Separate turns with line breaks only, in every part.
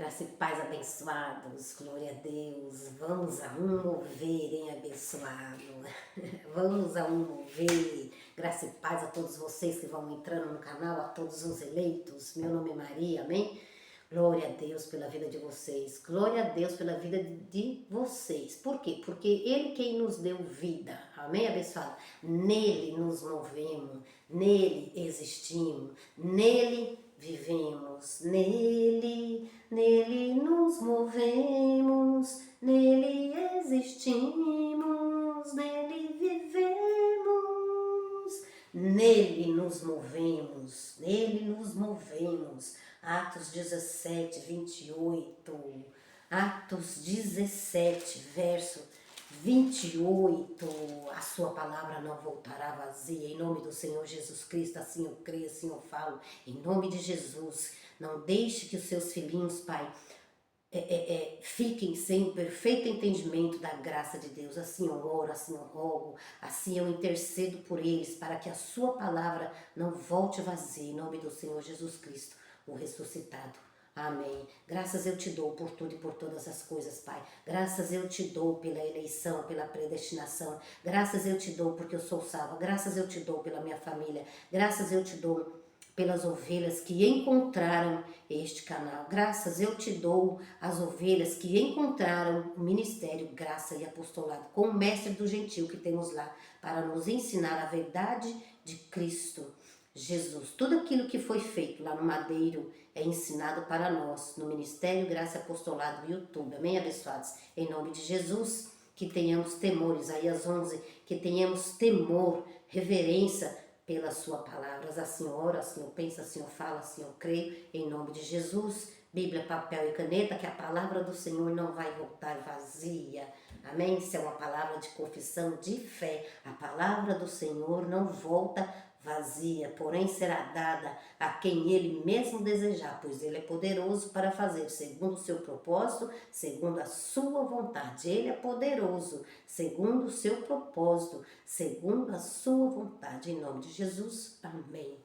Graça e paz abençoados, glória a Deus. Vamos a um mover, hein, abençoado. Vamos a um mover. Graça e paz a todos vocês que vão entrando no canal, a todos os eleitos. Meu nome é Maria, amém? Glória a Deus pela vida de vocês. Glória a Deus pela vida de vocês. Por quê? Porque Ele quem nos deu vida. Amém, abençoado? Nele nos movemos, nele existimos, nele vivemos, nele nos movemos, nele existimos, nele vivemos, nele nos movemos, nele nos movemos. Atos 17, 28, Atos 17, verso 28, a sua palavra não voltará vazia, em nome do Senhor Jesus Cristo, assim eu creio, assim eu falo, em nome de Jesus. Não deixe que os seus filhinhos, Pai, fiquem sem o perfeito entendimento da graça de Deus. Assim eu oro, assim eu rogo, assim eu intercedo por eles, para que a sua palavra não volte vazia, em nome do Senhor Jesus Cristo, o ressuscitado. Amém. Graças eu te dou por tudo e por todas as coisas, Pai. Graças eu te dou pela eleição, pela predestinação. Graças eu te dou porque eu sou salva. Graças eu te dou pela minha família. Graças eu te dou pelas ovelhas que encontraram este canal. Graças eu te dou as ovelhas que encontraram o ministério, graça e apostolado, com o mestre do gentil que temos lá, para nos ensinar a verdade de Cristo Jesus. Tudo aquilo que foi feito lá no Madeiro é ensinado para nós, no Ministério Graça e Apostolado do YouTube. Amém, abençoados? Em nome de Jesus, que tenhamos temor, Isaías 11, que tenhamos temor, reverência pela sua palavra. Assim eu oro, assim eu penso, assim eu falo, assim eu creio, em nome de Jesus. Bíblia, papel e caneta, que a palavra do Senhor não vai voltar vazia. Amém? Isso é uma palavra de confissão de fé. A palavra do Senhor não volta vazia, porém será dada a quem Ele mesmo desejar, pois Ele é poderoso para fazer segundo o seu propósito, segundo a sua vontade. Ele é poderoso, segundo o seu propósito, segundo a sua vontade. Em nome de Jesus, amém.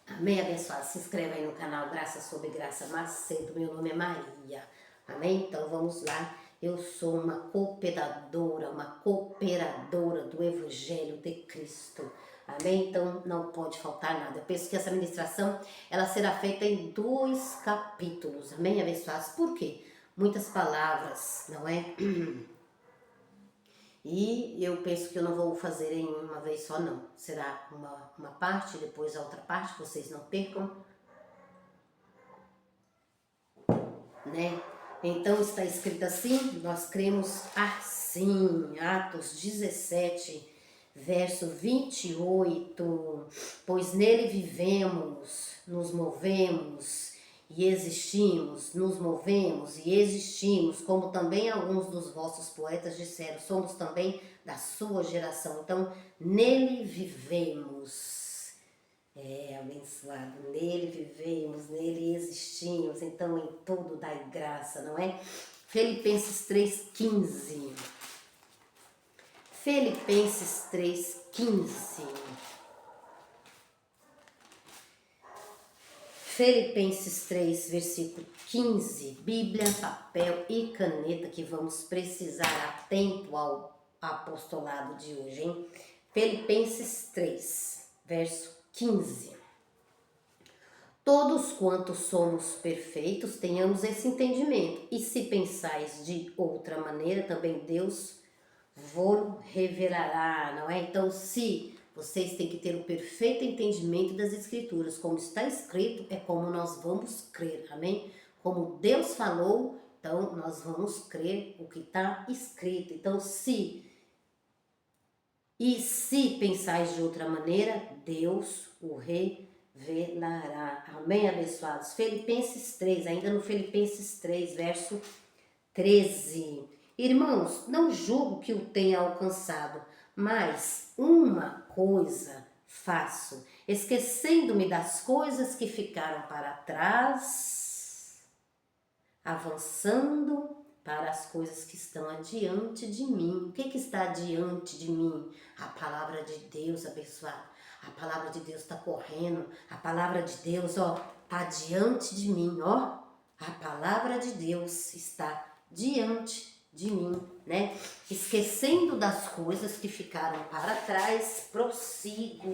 Amém, abençoado. Se inscreva aí no canal Graça sobre Graça Macedo. Meu nome é Maria. Amém? Então vamos lá. Eu sou uma cooperadora do Evangelho de Cristo. Amém? Então não pode faltar nada. Eu penso que essa ministração ela será feita em 2 capítulos. Amém, abençoados? Por quê? Muitas palavras, não é? E eu penso que eu não vou fazer em uma vez só, não. Será uma parte, depois a outra parte, vocês não percam. Né? Então está escrito assim, nós cremos assim, Atos 17, verso 28. Pois nele vivemos, nos movemos e existimos, nos movemos e existimos, como também alguns dos vossos poetas disseram, somos também da sua geração. Então, nele vivemos. Abençoado, nele vivemos, nele existimos, então em tudo dai graça, não é? Filipenses 3,15. Filipenses 3,15. Filipenses 3, versículo 15, Bíblia, papel e caneta que vamos precisar atento ao apostolado de hoje, hein? Filipenses 3, verso 15. Todos quantos somos perfeitos, tenhamos esse entendimento. E se pensais de outra maneira, também Deus vos revelará, não é? Então, se vocês têm que ter o perfeito entendimento das Escrituras, como está escrito, é como nós vamos crer, amém? Como Deus falou, então nós vamos crer o que está escrito. Então, se pensais de outra maneira, Deus o revelará. Amém, abençoados? Filipenses 3, ainda no Filipenses 3, verso 13. Irmãos, não julgo que o tenha alcançado, mas uma coisa faço, esquecendo-me das coisas que ficaram para trás, avançando para as coisas que estão adiante de mim. O que está adiante de mim? A palavra de Deus, abençoado. A palavra de Deus está correndo. A palavra de Deus, ó, está adiante de mim, ó. a palavra de Deus está diante de mim, né? Esquecendo das coisas que ficaram para trás, prossigo.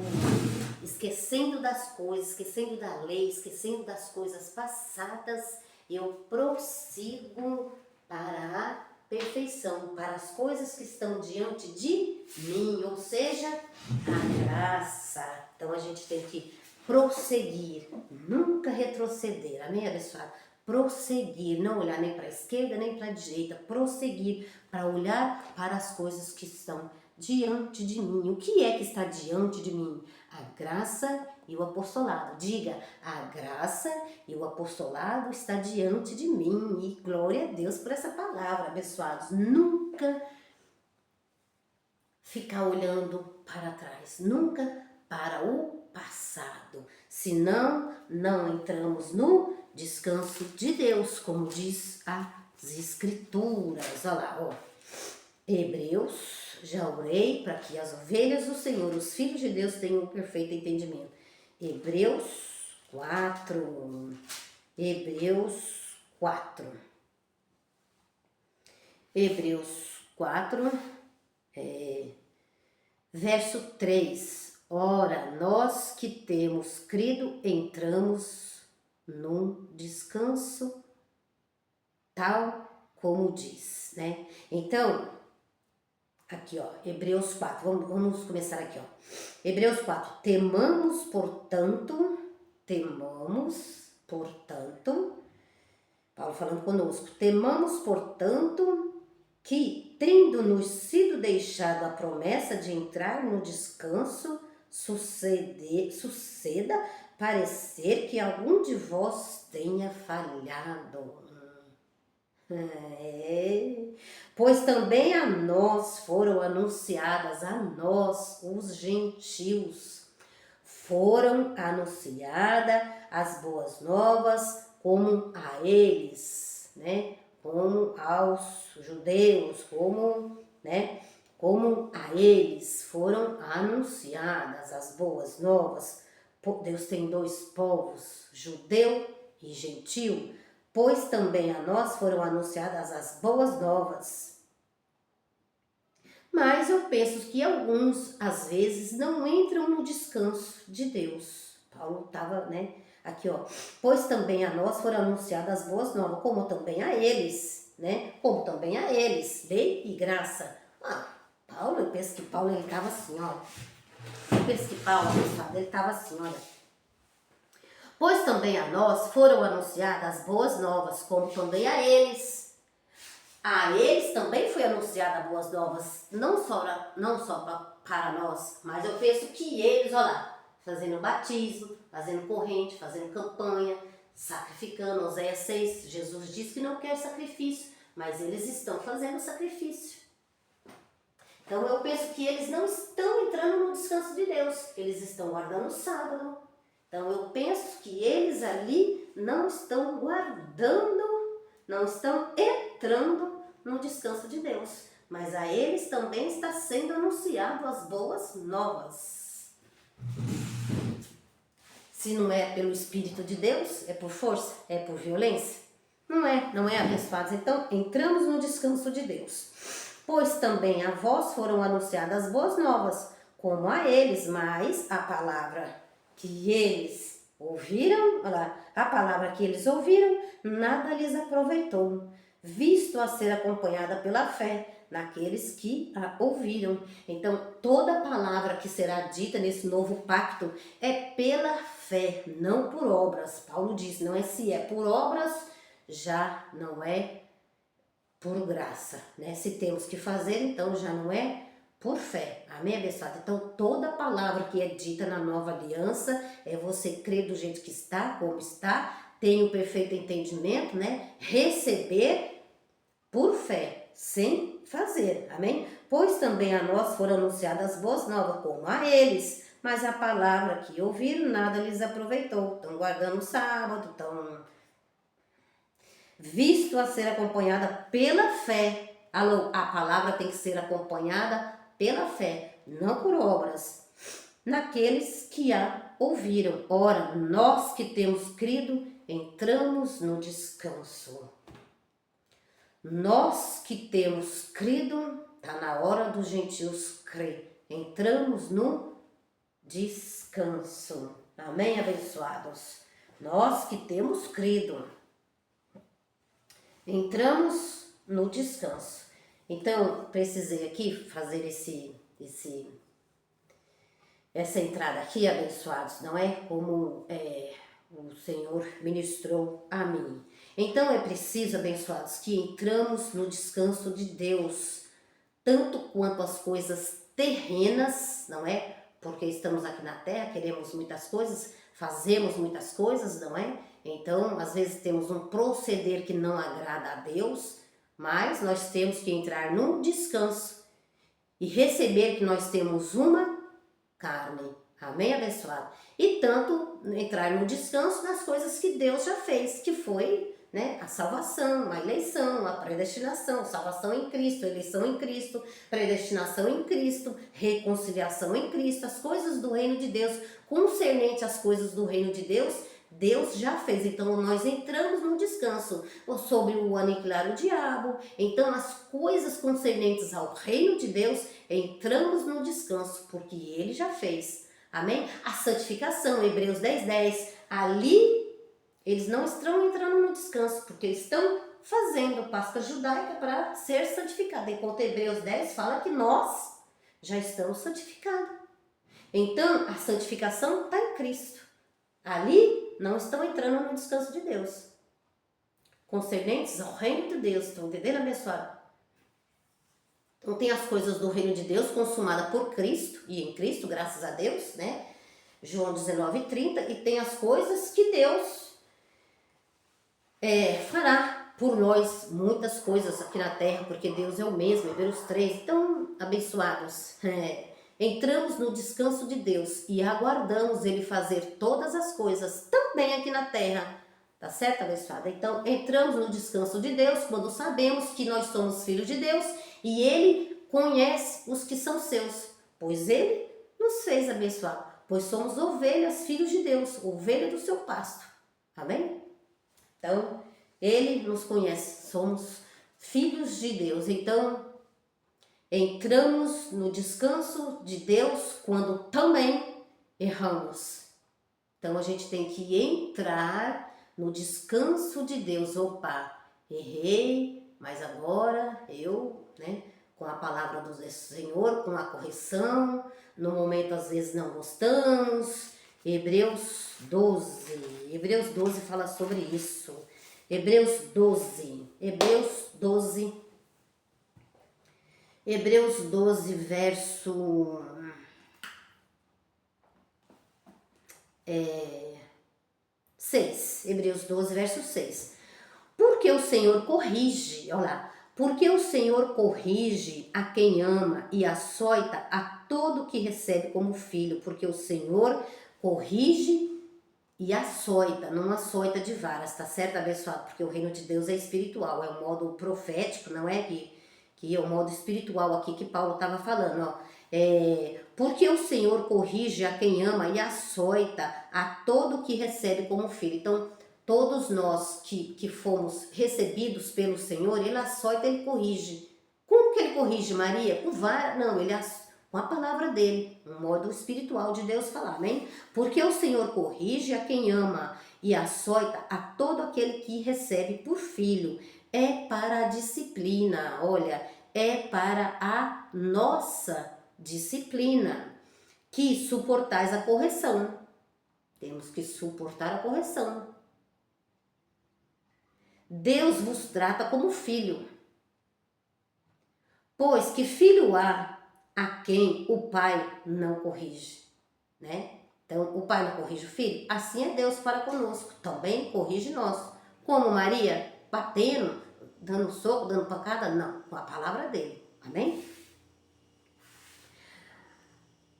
Esquecendo das coisas, esquecendo da lei, esquecendo das coisas passadas, eu prossigo para a perfeição, para as coisas que estão diante de mim, ou seja, a graça. Então a gente tem que prosseguir, nunca retroceder, amém, abençoado? Prosseguir, não olhar nem para a esquerda nem para a direita, prosseguir para olhar para as coisas que estão diante de mim. O que é que está diante de mim? A graça e o apostolado. Diga, a graça e o apostolado está diante de mim. E glória a Deus por essa palavra, abençoados. Nunca ficar olhando para trás, nunca para o passado. Senão, não entramos no descanso de Deus, como diz as Escrituras. Olha lá, ó. Hebreus, já orei para que as ovelhas do Senhor, os filhos de Deus, tenham um perfeito entendimento. Hebreus 4. Hebreus 4. Hebreus 4, verso 3. Ora, nós que temos crido, entramos num descanso tal como diz, né? Então, aqui, ó, Hebreus 4, vamos começar aqui, ó. Hebreus 4, temamos, portanto, Paulo falando conosco, temamos, portanto, que, tendo-nos sido deixado a promessa de entrar no descanso, suceda parecer que algum de vós tenha falhado. Pois também a nós foram anunciadas, a nós, os gentios, foram anunciadas as boas novas como a eles, né? Como aos judeus, como a eles foram anunciadas as boas novas. Deus tem dois povos, judeu e gentil, pois também a nós foram anunciadas as boas novas. Mas eu penso que alguns, às vezes, não entram no descanso de Deus. Paulo estava, né, aqui, ó. Pois também a nós foram anunciadas as boas novas, como também a eles, né? Como também a eles, lei e graça. Paulo, eu penso que Paulo, ele estava assim, ó. Eu penso que Paulo, ele estava assim, olha. Pois também a nós foram anunciadas as boas novas, como também a eles. A eles também foi anunciada boas novas, não só para nós, mas eu penso que eles, olha lá, fazendo batismo, fazendo corrente, fazendo campanha, sacrificando. Oséias 6, Jesus disse que não quer sacrifício, mas eles estão fazendo sacrifício. Então eu penso que eles não estão entrando no descanso de Deus, eles estão guardando o sábado. Então eu penso que eles ali não estão guardando, não estão entrando no descanso de Deus. Mas a eles também está sendo anunciado as boas novas. Se não é pelo Espírito de Deus, é por força, é por violência? Não é, abençoados. Então entramos no descanso de Deus. Pois também a vós foram anunciadas as boas novas, como a eles, mas a palavra que eles ouviram, olha lá, a palavra que eles ouviram, nada lhes aproveitou, visto a ser acompanhada pela fé naqueles que a ouviram. Então, toda palavra que será dita nesse novo pacto é pela fé, não por obras. Paulo diz, não é se é por obras, já não é por graça, né? Se temos que fazer, então já não é por fé, amém, abençoado? Então toda palavra que é dita na nova aliança é você crer do jeito que está, como está, tem o perfeito entendimento, né? Receber por fé, sem fazer, amém? Pois também a nós foram anunciadas as boas novas, como a eles, mas a palavra que ouviram nada lhes aproveitou, estão guardando o sábado, estão visto a ser acompanhada pela fé. A palavra tem que ser acompanhada pela fé, não por obras, naqueles que a ouviram. Ora, nós que temos crido, entramos no descanso. Nós que temos crido, está na hora dos gentios crer. Entramos no descanso. Amém, abençoados? Nós que temos crido, entramos no descanso. Então, precisei aqui fazer essa entrada aqui, abençoados, não é? Como o Senhor ministrou a mim. Então, é preciso, abençoados, que entramos no descanso de Deus, tanto quanto as coisas terrenas, não é? Porque estamos aqui na terra, queremos muitas coisas, fazemos muitas coisas, não é? Então, às vezes temos um proceder que não agrada a Deus, mas nós temos que entrar num descanso e receber que nós temos uma carne. Amém, abençoado? E tanto entrar no descanso das coisas que Deus já fez, que foi, né, a salvação, a eleição, a predestinação, salvação em Cristo, eleição em Cristo, predestinação em Cristo, reconciliação em Cristo, as coisas do reino de Deus, concernente às coisas do reino de Deus, Deus já fez. Então nós entramos no descanso sobre o aniquilar o diabo. Então as coisas concernentes ao reino de Deus, entramos no descanso, porque Ele já fez. Amém? A santificação, Hebreus 10:10, ali eles não estão entrando no descanso, porque estão fazendo Páscoa judaica para ser santificada. Enquanto Hebreus 10 fala que nós já estamos santificados. Então, a santificação está em Cristo. Ali não estão entrando no descanso de Deus. Concernentes ao reino de Deus. Estão entendendo, abençoado? Então, tem as coisas do reino de Deus consumadas por Cristo e em Cristo, graças a Deus, né? João 19:30. E tem as coisas que Deus fará por nós muitas coisas aqui na terra, porque Deus é o mesmo, Hebreus 3. Então, abençoados, entramos no descanso de Deus e aguardamos Ele fazer todas as coisas também aqui na terra. Tá certo, abençoada? Então, entramos no descanso de Deus quando sabemos que nós somos filhos de Deus e Ele conhece os que são seus, pois Ele nos fez abençoar, pois somos ovelhas, filhos de Deus, ovelha do seu pasto. Amém? Então, Ele nos conhece, somos filhos de Deus. Então, entramos no descanso de Deus quando também erramos. Então, a gente tem que entrar no descanso de Deus. Opa, errei, mas agora eu, com a palavra do Senhor, com a correção, no momento às vezes não gostamos. Hebreus 12 fala sobre isso. Hebreus 12, verso 6. Hebreus 12, verso 6. Porque o Senhor corrige, olha lá, porque o Senhor corrige a quem ama e açoita a todo que recebe como filho, porque o Senhor corrige e açoita, não açoita de varas, tá certo, abençoado? Porque o reino de Deus é espiritual, é um modo profético, não é? Que é o modo espiritual aqui que Paulo estava falando, ó. Porque o Senhor corrige a quem ama e açoita a todo que recebe como filho. Então, todos nós que fomos recebidos pelo Senhor, Ele açoita, Ele corrige. Como que Ele corrige, Maria? Com vara? Não, Ele com a palavra dele, um modo espiritual de Deus falar, amém? Porque o Senhor corrige a quem ama e açoita a todo aquele que recebe por filho. É para a disciplina, olha, é para a nossa disciplina, que suportais a correção. Temos que suportar a correção. Deus vos trata como filho. Pois que filho há a quem o pai não corrige, né? Então, o pai não corrige o filho? Assim é Deus para conosco, também corrige nós. Como Maria, batendo, dando soco, dando pancada? Não, com a palavra dele, amém?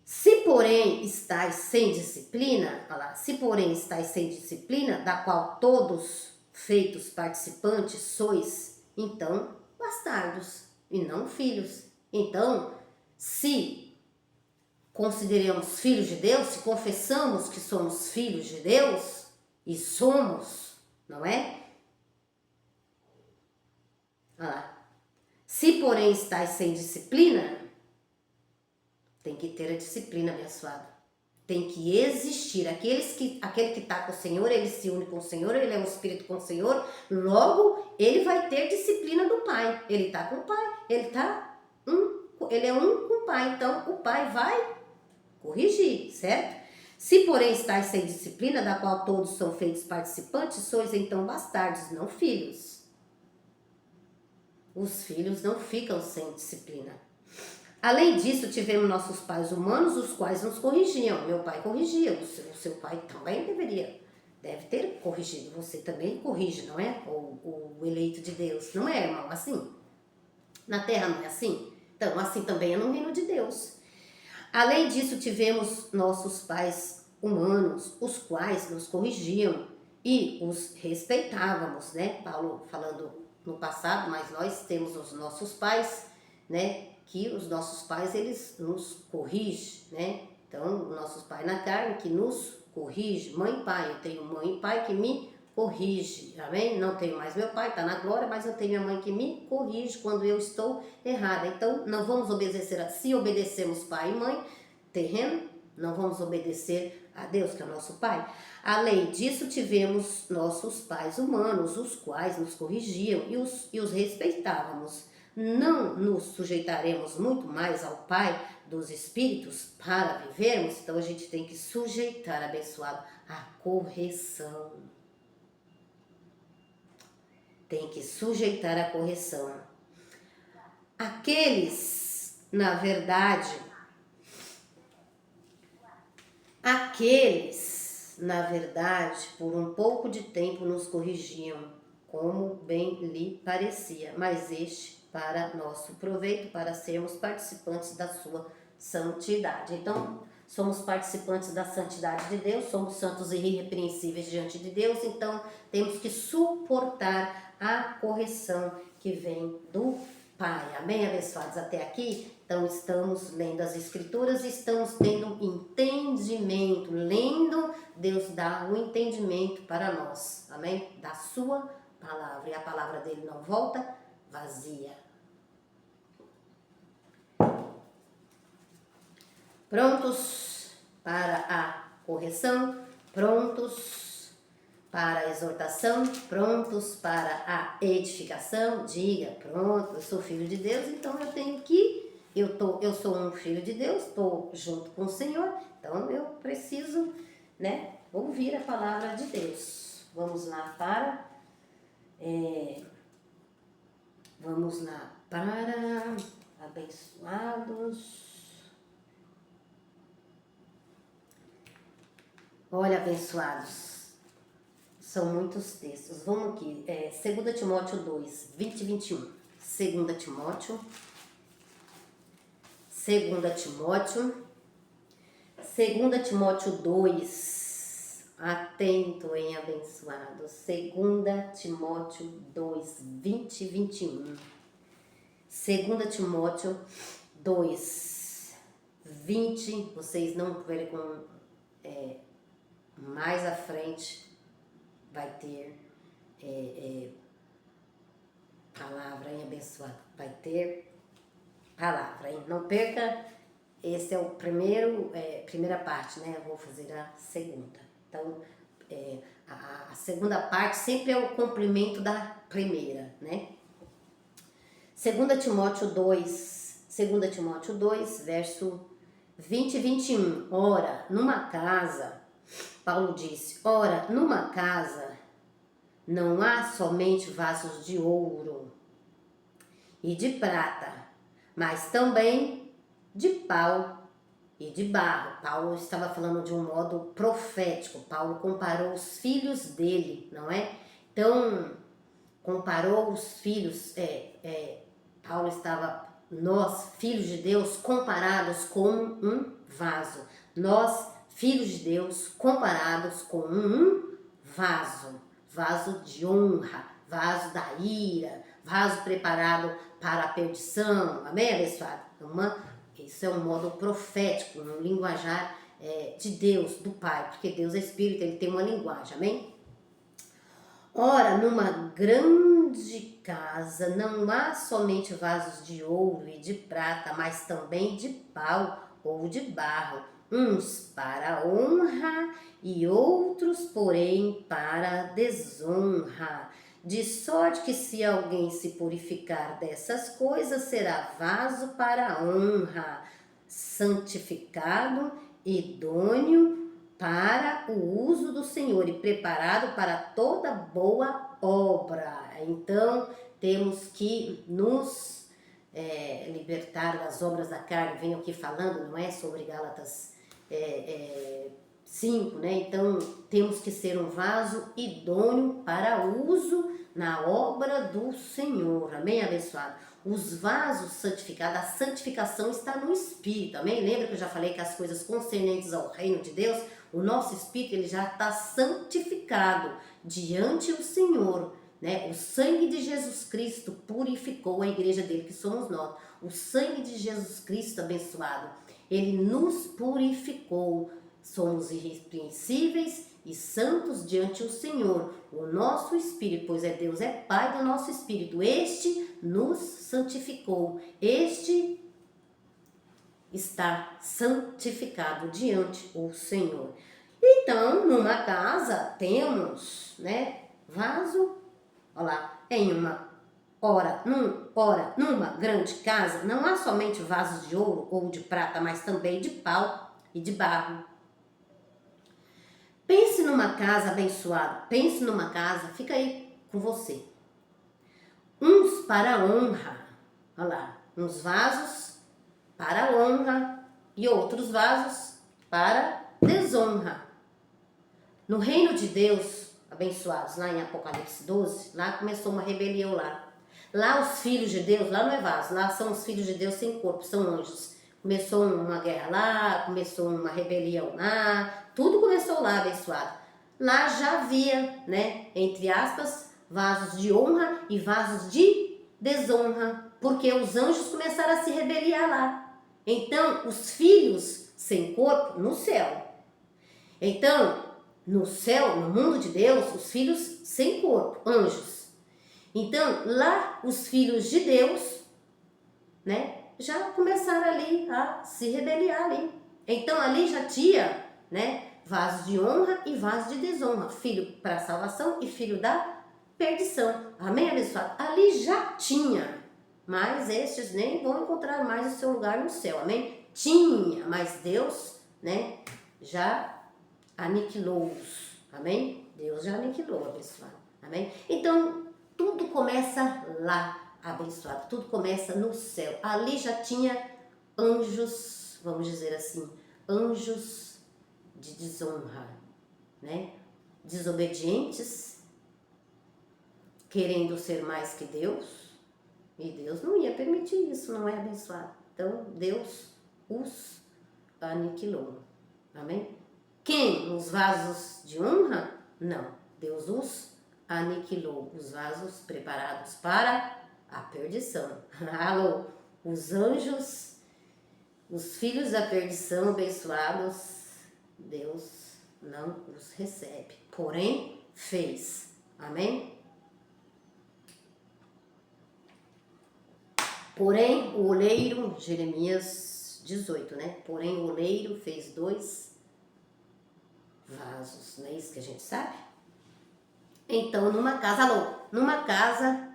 Se porém estáis sem disciplina, olha lá, se porém estáis sem disciplina, da qual todos feitos participantes sois, então bastardos e não filhos. Então, se consideramos filhos de Deus, se confessamos que somos filhos de Deus, e somos, não é? Olha lá. Se, porém, estáis sem disciplina, tem que ter a disciplina, abençoado. Tem que existir. Aquele que está com o Senhor, ele se une com o Senhor, ele é um espírito com o Senhor, logo ele vai ter disciplina do Pai. Ele está com o Pai, ele é um com o Pai, então o Pai vai corrigir, certo? Se, porém, estáis sem disciplina, da qual todos são feitos participantes, sois então bastardos, não filhos. Os filhos não ficam sem disciplina. Além disso, tivemos nossos pais humanos, os quais nos corrigiam. Meu pai corrigia, o seu pai também deve ter corrigido. Você também corrige, não é? O eleito de Deus. Não é, irmão? Assim? Na terra não é assim? Então, assim também é no reino de Deus. Além disso, tivemos nossos pais humanos, os quais nos corrigiam e os respeitávamos, né? Paulo falando no passado, mas nós temos os nossos pais, né? Que os nossos pais, eles nos corrigem, né? Então, nossos pais na carne que nos corrige, mãe e pai. Eu tenho mãe e pai que me corrige, amém? Não tenho mais meu pai, está na glória, mas eu tenho minha mãe que me corrige quando eu estou errada. Então, não vamos obedecer, se obedecemos pai e mãe, terreno, não vamos obedecer a Deus, que é o nosso pai. Além disso, tivemos nossos pais humanos, os quais nos corrigiam e os respeitávamos. Não nos sujeitaremos muito mais ao Pai dos Espíritos para vivermos? Então a gente tem que sujeitar, abençoado, a correção. Tem que sujeitar a correção. Aqueles, na verdade, por um pouco de tempo nos corrigiam, como bem lhe parecia, mas este para nosso proveito, para sermos participantes da sua santidade. Então, somos participantes da santidade de Deus, somos santos e irrepreensíveis diante de Deus, então temos que suportar a correção que vem do Pai. Amém, abençoados? Até aqui, então estamos lendo as Escrituras e estamos tendo entendimento, lendo, Deus dá o entendimento para nós, amém? Da sua palavra, e a palavra dele não volta vazia. Prontos para a correção, prontos para a exortação, prontos para a edificação. Diga, pronto, eu sou filho de Deus, então eu tenho que, eu sou um filho de Deus, estou junto com o Senhor, então eu preciso, né, ouvir a palavra de Deus. Vamos lá para abençoados. Olha, abençoados, são muitos textos. Vamos aqui, 2 Timóteo 2, 20 e 21. 2 Timóteo 2, atento, hein, abençoado. 2 Timóteo 2, 20 e 21. 2 Timóteo 2, 20, vocês não verem com... mais à frente vai ter palavra, hein, abençoado? Vai ter palavra, hein? Não perca, esse é o primeira parte, né? Eu vou fazer a segunda. Então, a segunda parte sempre é o complemento da primeira, né? 2 Timóteo 2, verso 20 e 21. Ora, numa casa... Paulo disse, ora, numa casa não há somente vasos de ouro e de prata, mas também de pau e de barro. Paulo estava falando de um modo profético. Paulo comparou os filhos dele, não é? Então, comparou os filhos, Paulo estava, nós, filhos de Deus, comparados com um vaso. Nós, filhos de Deus, comparados com um vaso de honra, vaso da ira, vaso preparado para a perdição, amém, abençoado? Isso é um modo profético, um linguajar de Deus, do Pai, porque Deus é Espírito, Ele tem uma linguagem, amém? Ora, numa grande casa não há somente vasos de ouro e de prata, mas também de pau ou de barro, uns para honra e outros, porém, para desonra. De sorte que se alguém se purificar dessas coisas, será vaso para honra, santificado, idôneo para o uso do Senhor e preparado para toda boa obra. Então, temos que nos libertar das obras da carne. Venho aqui falando, não é sobre Gálatas 5, né? Então, temos que ser um vaso idôneo para uso na obra do Senhor. Amém, abençoado? Os vasos santificados, a santificação está no Espírito, amém? Lembra que eu já falei que as coisas concernentes ao reino de Deus, o nosso Espírito, ele já está santificado diante do Senhor, né? O sangue de Jesus Cristo purificou a igreja dele, que somos nós. O sangue de Jesus Cristo, abençoado, ele nos purificou. Somos irrepreensíveis e santos diante do Senhor, o nosso Espírito, pois Deus é Pai do nosso Espírito. Este nos santificou, este está santificado diante do Senhor. Então, numa casa temos, né, vaso, olha lá, numa grande casa não há somente vasos de ouro ou de prata, mas também de pau e de barro. Pense numa casa abençoada, pense numa casa, fica aí com você. Uns para honra, olha lá, uns vasos para honra e outros vasos para desonra. No reino de Deus, abençoados, lá em Apocalipse 12, lá começou uma rebelião lá. Lá os filhos de Deus, lá não é vaso, lá são os filhos de Deus sem corpo, são anjos. Começou uma guerra lá, começou uma rebelião lá, tudo começou lá, abençoado. Lá já havia, né, entre aspas, vasos de honra e vasos de desonra, porque os anjos começaram a se rebeliar lá. Então, os filhos sem corpo no céu. Então, no céu, no mundo de Deus, os filhos sem corpo, anjos. Então, lá os filhos de Deus, né, já começaram ali a se rebeliar ali. Então, ali já tinha, né, vaso de honra e vaso de desonra, filho para salvação e filho da perdição. Amém, abençoado? Ali já tinha, mas estes nem vão encontrar mais o seu lugar no céu, amém? Tinha, mas Deus, né, já aniquilou-os, amém? Deus já aniquilou, abençoado, amém? Então, tudo começa lá, abençoado, tudo começa no céu. Ali já tinha anjos, vamos dizer assim, anjos de desonra, né? Desobedientes, querendo ser mais que Deus, e Deus não ia permitir isso, não é, abençoado? Então, Deus os aniquilou, amém? Quem? Os vasos de honra? Não, Deus os aniquilou, os vasos preparados para a perdição. Alô, os anjos, os filhos da perdição abençoados, Deus não os recebe, porém fez, amém? Porém o oleiro, Jeremias 18, né? Porém o oleiro fez 2 vasos, não é isso que a gente sabe? Então numa casa, alô, numa casa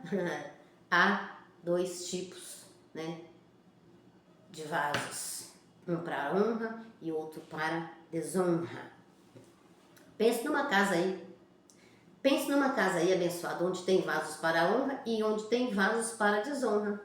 há 2 tipos, né, de vasos, um para honra e outro para desonra. Pense numa casa aí, abençoado, onde tem vasos para honra e onde tem vasos para desonra.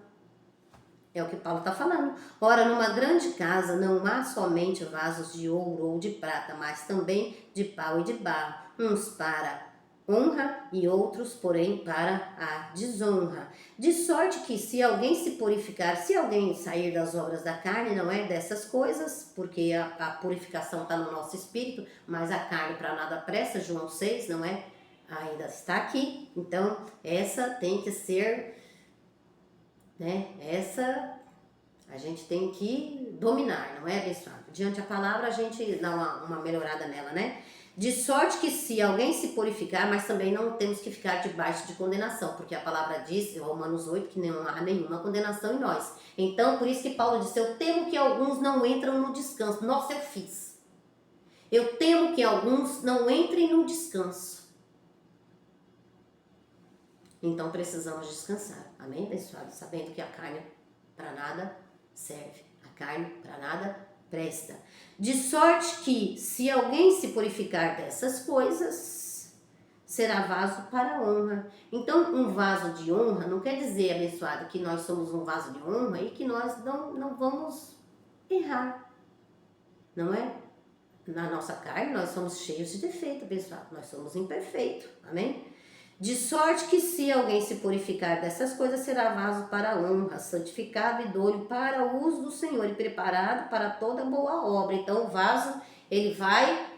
É o que Paulo está falando. Ora, numa grande casa não há somente vasos de ouro ou de prata, mas também de pau e de barro, uns para honra e outros, porém, para a desonra. De sorte que se alguém se purificar, se alguém sair das obras da carne, não é dessas coisas, porque a purificação está no nosso espírito, mas a carne para nada presta, João 6, não é? Ainda está aqui. Então, essa tem que ser, né? Essa A gente tem que dominar, não é, abençoado? Diante da palavra, a gente dá uma melhorada nela, né? De sorte que se alguém se purificar, mas também não temos que ficar debaixo de condenação, porque a palavra diz, em Romanos 8, que não há nenhuma condenação em nós. Então, por isso que Paulo disse, eu temo que alguns não entram no descanso. Nossa, eu fiz. Eu temo que alguns não entrem no descanso. Então, precisamos descansar. Amém, abençoado? Sabendo que a carne para nada serve. A carne para nada presta. De sorte que, se alguém se purificar dessas coisas, será vaso para honra. Então, um vaso de honra não quer dizer, abençoado, que nós somos um vaso de honra e que nós não vamos errar. Não é? Na nossa carne, nós somos cheios de defeito, abençoado. Nós somos imperfeitos. Amém? De sorte que se alguém se purificar dessas coisas, será vaso para a honra, santificado e idôneo para o uso do Senhor e preparado para toda boa obra. Então o vaso, ele vai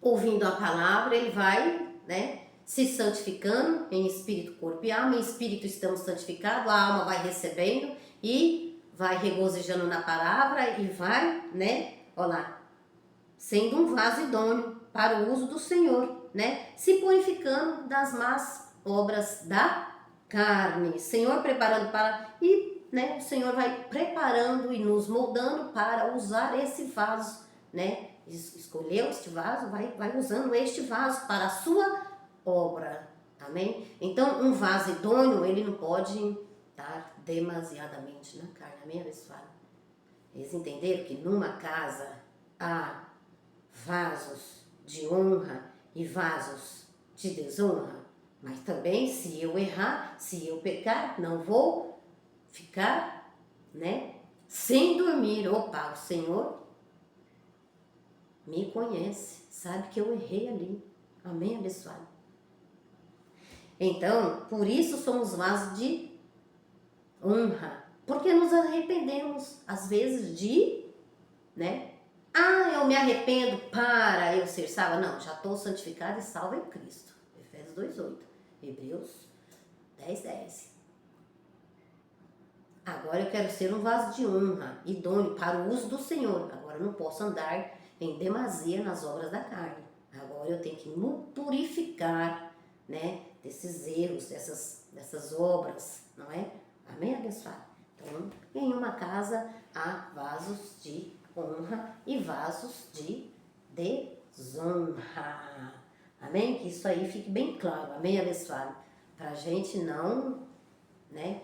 ouvindo a palavra, ele vai, né, se santificando em espírito, corpo e alma. Em espírito estamos santificados, a alma vai recebendo e vai regozijando na palavra e vai, né, olha lá, sendo um vaso idôneo para o uso do Senhor, né? Se purificando das más obras da carne. Senhor preparando para... E, né, o Senhor vai preparando e nos moldando para usar esse vaso, né? Escolheu este vaso, vai usando este vaso para a sua obra. Amém? Então, um vaso idôneo, ele não pode estar demasiadamente na carne. Amém, abençoado? Eles entenderam que numa casa há vasos de honra e vasos de desonra, mas também se eu errar, se eu pecar, não vou ficar, né, sem dormir. Opa, o Senhor me conhece, sabe que eu errei ali. Amém, abençoado? Então, por isso somos vasos de honra, porque nos arrependemos às vezes de, né, eu me arrependo para eu ser salva. Não, já estou santificado e salvo em Cristo. Efésios 2:8. Hebreus 10:10. Agora eu quero ser um vaso de honra, idôneo para o uso do Senhor. Agora eu não posso andar em demasia nas obras da carne. Agora eu tenho que me purificar, né, desses erros, dessas obras, não é? Amém, abençoado? Então, em uma casa há vasos de honra e vasos de desonra. Amém? Que isso aí fique bem claro. Amém, abençoado? Pra gente não, né?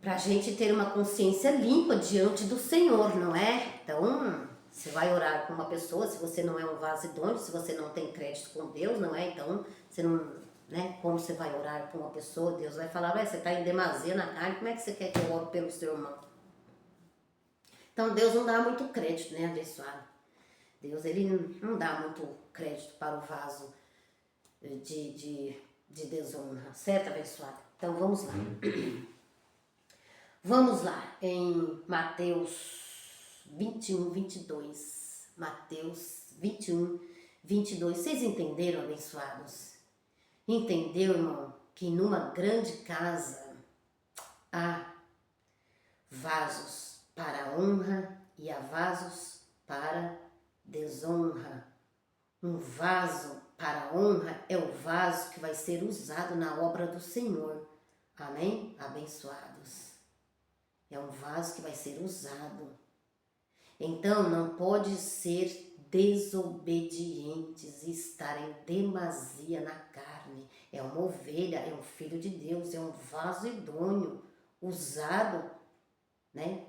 Pra gente ter uma consciência limpa diante do Senhor, não é? Então, você vai orar com uma pessoa, se você não é um vaso idôneo, se você não tem crédito com Deus, não é? Então, você não, né? Como você vai orar com uma pessoa, Deus vai falar, você tá em demasia na carne, como é que você quer que eu ore pelo seu irmão? Então, Deus não dá muito crédito, né, abençoado? Deus, ele não dá muito crédito para o vaso de desonra, certo, abençoado? Então, vamos lá. Vamos lá, em Mateus 21:22. Mateus 21:22. Vocês entenderam, abençoados? Entendeu, irmão, que numa grande casa há vasos para honra e há vasos para desonra. Um vaso para honra é o vaso que vai ser usado na obra do Senhor. Amém? Abençoados. É um vaso que vai ser usado. Então, não pode ser desobedientes e estar em demasia na carne. É uma ovelha, é um filho de Deus, é um vaso idôneo, usado, né,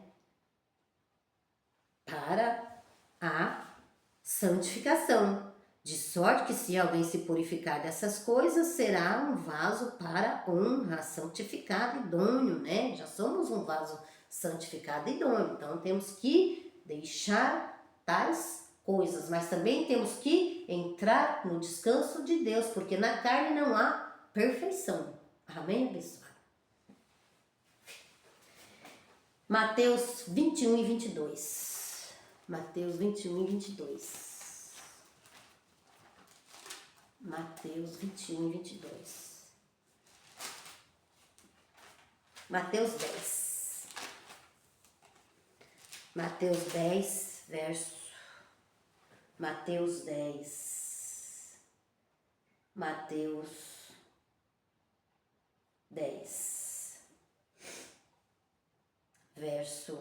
para a santificação. De sorte que se alguém se purificar dessas coisas, será um vaso para honra, santificado, idôneo, né? Já somos um vaso santificado e idôneo, então temos que deixar tais coisas, mas também temos que entrar no descanso de Deus, porque na carne não há perfeição. Amém, abençoado? Mateus 21:22. Mateus 21:22. Mateus 21:22. Mateus 10. Mateus 10, verso. Mateus 10. Mateus 10. Verso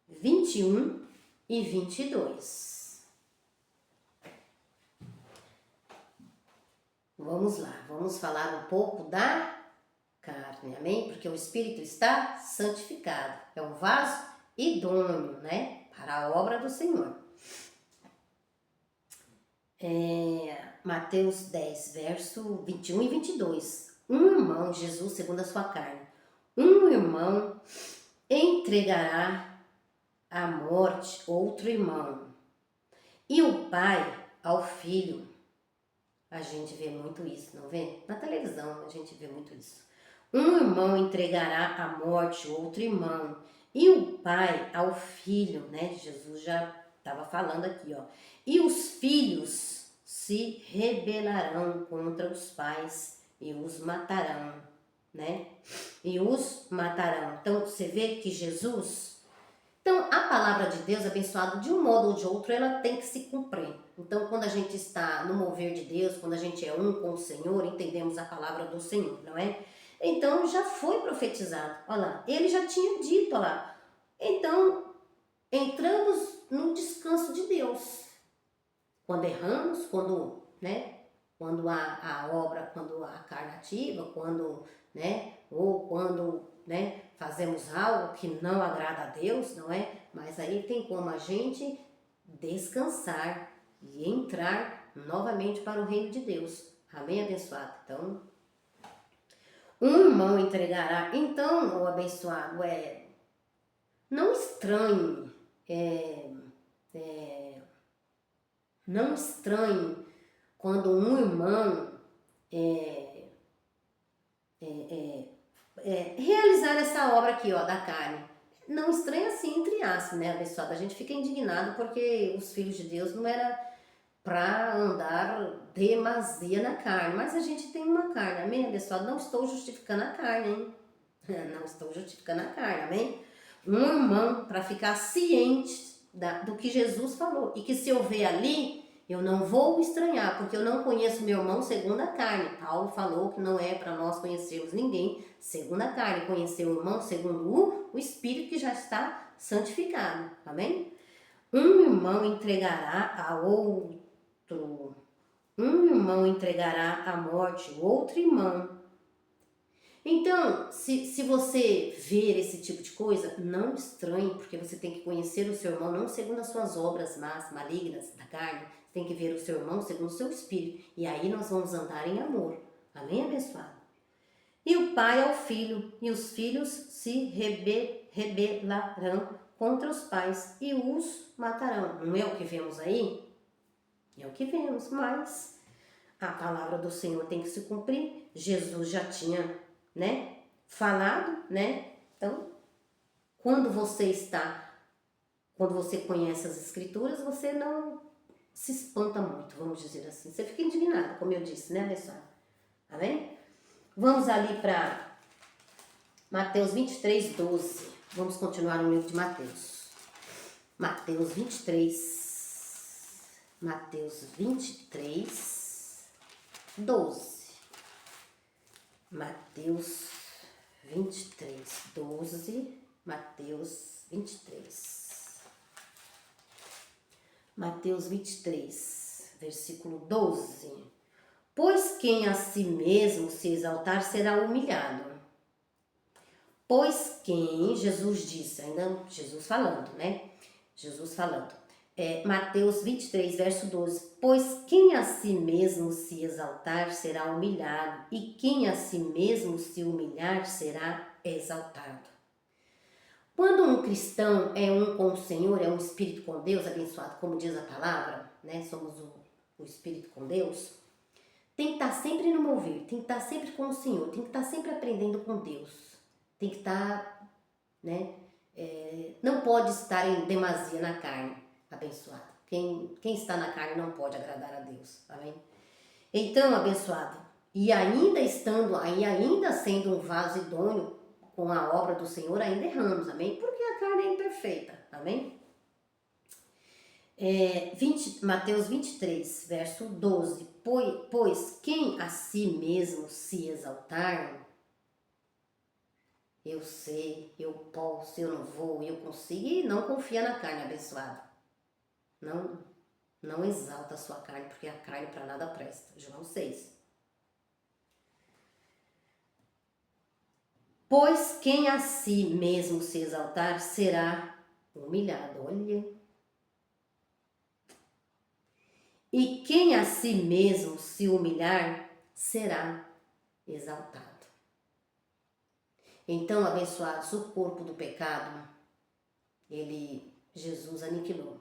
21 e 22. Vamos lá, vamos falar um pouco da carne, amém? Porque o Espírito está santificado, é um vaso idôneo, né? Para a obra do Senhor. Mateus 10, verso 21 e 22. Um irmão, Jesus segundo a sua carne, um irmão entregará à morte outro irmão, e o pai ao filho. A gente vê muito isso, não vê? Na televisão a gente vê muito isso. Um irmão entregará à morte outro irmão, e o pai ao filho, né? Jesus já estava falando aqui, ó. E os filhos se rebelarão contra os pais e os matarão, né? E os matarão. Então, você vê que Jesus... Então, a palavra de Deus, abençoada de um modo ou de outro, ela tem que se cumprir. Então, quando a gente está no mover de Deus, quando a gente é um com o Senhor, entendemos a palavra do Senhor, não é? Então, já foi profetizado. Olha lá, ele já tinha dito, olha lá. Então, entramos no descanso de Deus. Quando erramos, quando, né? Quando a obra, quando a carne ativa, quando, né? Ou quando, né? Fazemos algo que não agrada a Deus, não é? Mas aí tem como a gente descansar e entrar novamente para o reino de Deus. Amém, abençoado? Então, um irmão entregará. Então, o abençoado, não estranhe, não estranhe quando um irmão realizar essa obra aqui, ó, da carne. Não estranha assim, entre aspas, né, abençoado? A gente fica indignado porque os filhos de Deus não era para andar demasia na carne, mas a gente tem uma carne, amém, abençoado? Não estou justificando a carne, hein? Não estou justificando a carne, amém? Um irmão, para ficar ciente do que Jesus falou, e que se eu ver ali, eu não vou estranhar, porque eu não conheço meu irmão segundo a carne. Paulo falou que não é para nós conhecermos ninguém segundo a carne, conhecer o irmão segundo o Espírito que já está santificado, amém? Um irmão entregará a outro, um irmão entregará à morte o outro irmão. Então, se você ver esse tipo de coisa, não estranhe, porque você tem que conhecer o seu irmão não segundo as suas obras más, malignas da carne, você tem que ver o seu irmão segundo o seu espírito, e aí nós vamos andar em amor. Amém, abençoado? E o pai ao filho, e os filhos se rebelarão contra os pais e os matarão. Não é o que vemos aí? É o que vemos, mas a palavra do Senhor tem que se cumprir. Jesus já tinha, né, falado, né? Então, quando você conhece as escrituras, você não se espanta muito, vamos dizer assim. Você fica indignado, como eu disse, né, pessoal? Amém? Vamos ali para Mateus 23, 12. Vamos continuar no livro de Mateus. Mateus 23. Mateus 23, 12. Mateus 23, 12. Mateus 23. Mateus 23, versículo 12. Pois quem a si mesmo se exaltar será humilhado. Pois quem, Jesus disse, ainda Jesus falando, né? Jesus falando. Mateus 23, verso 12. Pois quem a si mesmo se exaltar será humilhado, e quem a si mesmo se humilhar será exaltado. Quando um cristão é um com o Senhor, é um espírito com Deus, abençoado, como diz a palavra, né? Somos o espírito com Deus. Tem que estar sempre no mover, tem que estar sempre com o Senhor, tem que estar sempre aprendendo com Deus. Tem que estar, né? Não pode estar em demasia na carne, abençoado. Quem está na carne não pode agradar a Deus, amém? Então, abençoado, e ainda sendo um vaso idôneo, com a obra do Senhor ainda erramos, amém? Porque a carne é imperfeita, amém? Mateus 23, verso 12. Pois quem a si mesmo se exaltar, eu sei, eu posso, eu não vou, eu consigo, e não confia na carne, abençoado. Não exalta a sua carne, porque a carne para nada presta. João 6. Pois quem a si mesmo se exaltar será humilhado. Olha. E quem a si mesmo se humilhar será exaltado. Então, abençoados, o corpo do pecado, Jesus aniquilou.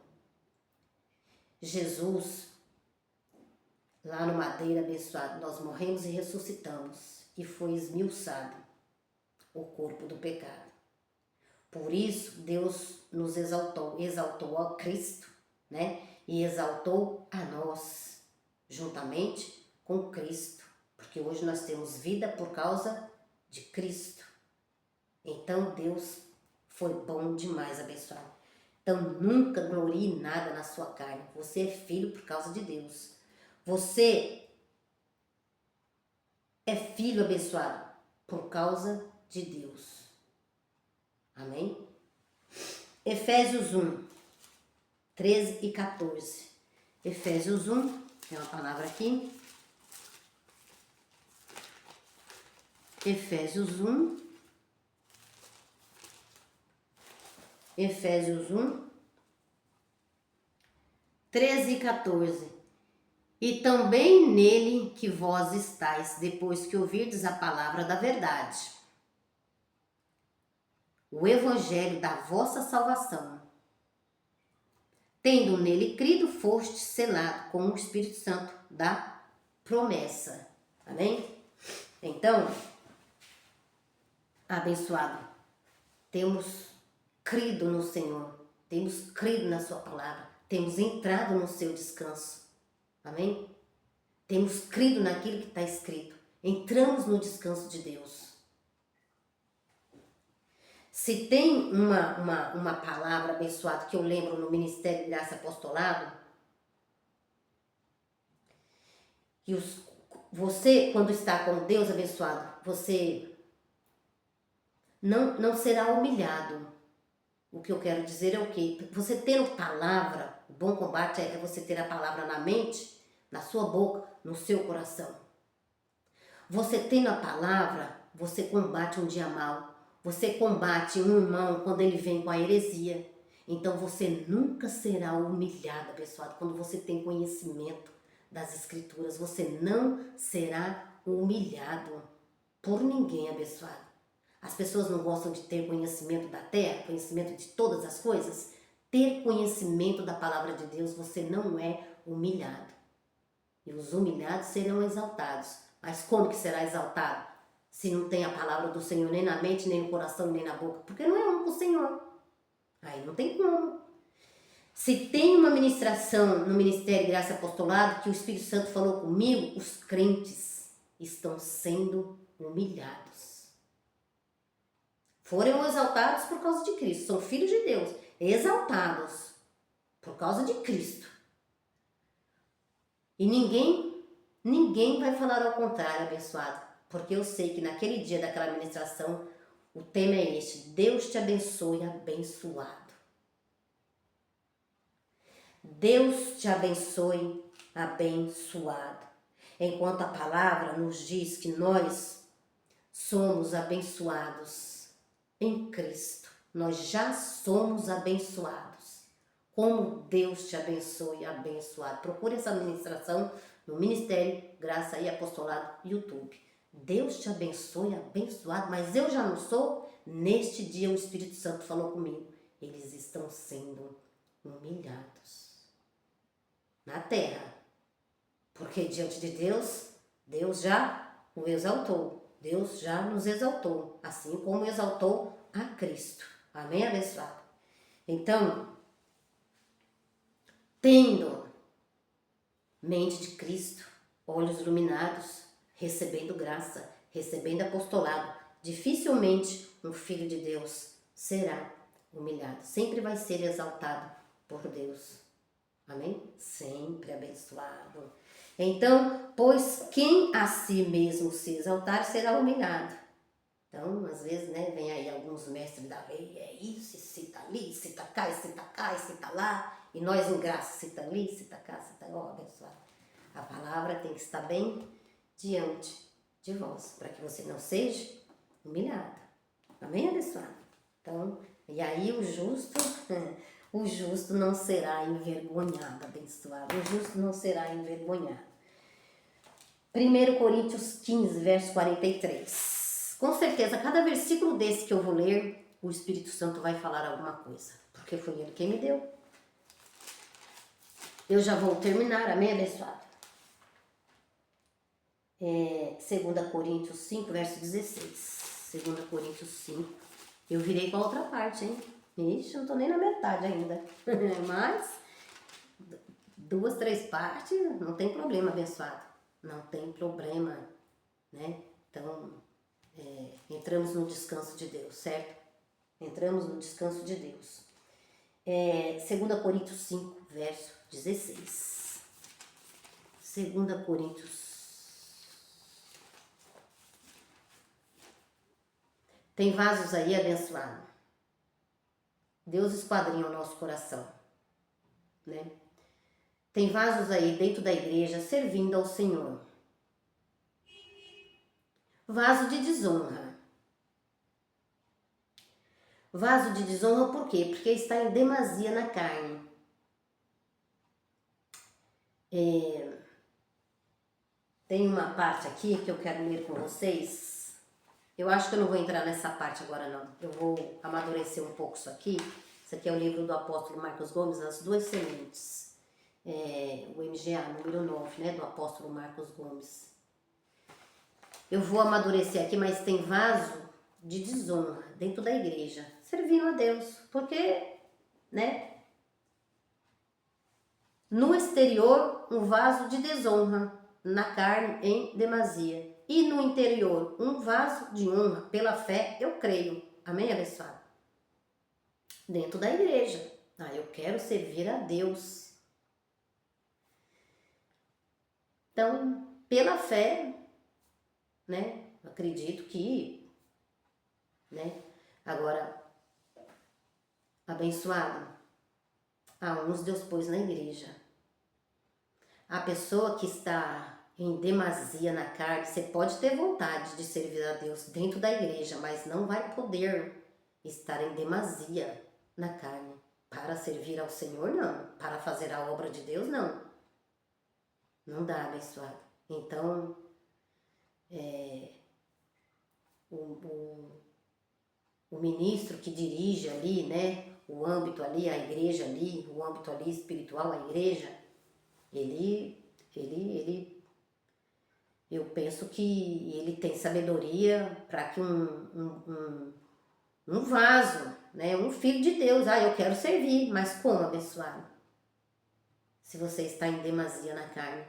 Jesus, lá no madeiro, abençoado, nós morremos e ressuscitamos, e foi esmiuçado o corpo do pecado. Por isso, Deus nos exaltou a Cristo, né? E exaltou a nós, juntamente com Cristo, porque hoje nós temos vida por causa de Cristo. Então, Deus foi bom demais, abençoado. Então, nunca glorie nada na sua carne. Você é filho por causa de Deus. Você é filho, abençoado, por causa de Deus. Amém? Efésios 1, 13 e 14. Efésios 1, tem uma palavra aqui. Efésios 1, 13 e 14. E também nele que vós estáis, depois que ouvirdes a palavra da verdade, o evangelho da vossa salvação. Tendo nele crido, foste selado com o Espírito Santo da promessa. Amém? Então, abençoado, temos crido no Senhor, temos crido na sua palavra, temos entrado no seu descanso. Amém? Temos crido naquilo que está escrito. Entramos no descanso de Deus. Se tem uma palavra abençoada que eu lembro no Ministério de Graça e Apostolado, que você, quando está com Deus abençoado, você não será humilhado. O que eu quero dizer é o quê? Você tendo palavra, o bom combate é você ter a palavra na mente, na sua boca, no seu coração. Você tendo a palavra, você combate um dia mal. Você combate um irmão quando ele vem com a heresia. Então você nunca será humilhado, abençoado. Quando você tem conhecimento das escrituras, você não será humilhado por ninguém, abençoado. As pessoas não gostam de ter conhecimento da terra, conhecimento de todas as coisas. Ter conhecimento da palavra de Deus, você não é humilhado. E os humilhados serão exaltados. Mas como que será exaltado? Se não tem a palavra do Senhor nem na mente, nem no coração, nem na boca. Porque não é um com o Senhor. Aí não tem como. Se tem uma ministração no Ministério de Graça e Apostolado que o Espírito Santo falou comigo, os crentes estão sendo humilhados. Foram exaltados por causa de Cristo. São filhos de Deus. Exaltados por causa de Cristo. E ninguém vai falar ao contrário, abençoado. Porque eu sei que naquele dia daquela ministração, o tema é este: Deus te abençoe, abençoado. Deus te abençoe, abençoado. Enquanto a palavra nos diz que nós somos abençoados em Cristo. Nós já somos abençoados. Como Deus te abençoe, abençoado. Procure essa ministração no Ministério Graça e Apostolado YouTube. Deus te abençoe, abençoado, mas eu já não sou. Neste dia o Espírito Santo falou comigo. Eles estão sendo humilhados na terra. Porque diante de Deus, Deus já o exaltou. Deus já nos exaltou, assim como exaltou a Cristo. Amém, abençoado? Então, tendo mente de Cristo, olhos iluminados, recebendo graça, recebendo apostolado, Dificilmente um filho de Deus será humilhado. Sempre vai ser exaltado por Deus. Amém? Sempre abençoado. Então, pois quem a si mesmo se exaltar será humilhado. Então, às vezes, né, vem aí alguns mestres da lei, é isso, cita ali, cita cá, cita cá, cita lá, e nós em graça, cita ali, cita cá, cita lá, abençoado. A palavra tem que estar bem diante de vós, para que você não seja humilhado. Amém, abençoado? Então, e aí o justo não será envergonhado, abençoado. O justo não será envergonhado. 1 Coríntios 15, verso 43. Com certeza, cada versículo desse que eu vou ler, o Espírito Santo vai falar alguma coisa. Porque foi Ele quem me deu. Eu já vou terminar, amém, abençoado? 2 Coríntios 5, verso 16. 2 Coríntios 5. Eu virei para outra parte, hein? Ixi, não tô nem na metade ainda. Mas, 2, 3 partes, não tem problema, abençoado. Não tem problema, né? Então, entramos no descanso de Deus, certo? Entramos no descanso de Deus. 2 Coríntios 5, verso 16. 2 Coríntios. Tem vasos aí, abençoado. Deus esquadrinha o nosso coração, né? Tem vasos aí dentro da igreja servindo ao Senhor. Vaso de desonra. Vaso de desonra por quê? Porque está em demasia na carne. Tem uma parte aqui que eu quero ler com vocês. Eu acho que eu não vou entrar nessa parte agora não. Eu vou amadurecer um pouco isso aqui. Isso aqui é o livro do apóstolo Marcos Gomes, As Duas Sementes. O MGA, número 9, né? Do apóstolo Marcos Gomes. Eu vou amadurecer aqui, mas tem vaso de desonra dentro da igreja, servindo a Deus. Porque, né? No exterior, um vaso de desonra, na carne, em demasia. E no interior, um vaso de honra, pela fé, eu creio. Amém, abençoado? Dentro da igreja. Eu quero servir a Deus. Então, pela fé, né? Acredito que, né? Agora, abençoado, a uns Deus pôs na igreja. A pessoa que está em demasia na carne, você pode ter vontade de servir a Deus dentro da igreja, mas não vai poder estar em demasia na carne. Para servir ao Senhor, não. Para fazer a obra de Deus, não. Não dá, abençoado. Então, o ministro que dirige ali, né, o âmbito ali, a igreja ali, o âmbito ali espiritual, a igreja, eu penso que ele tem sabedoria para que um vaso, né, um filho de Deus, eu quero servir, mas como, abençoado? Se você está em demasia na carne.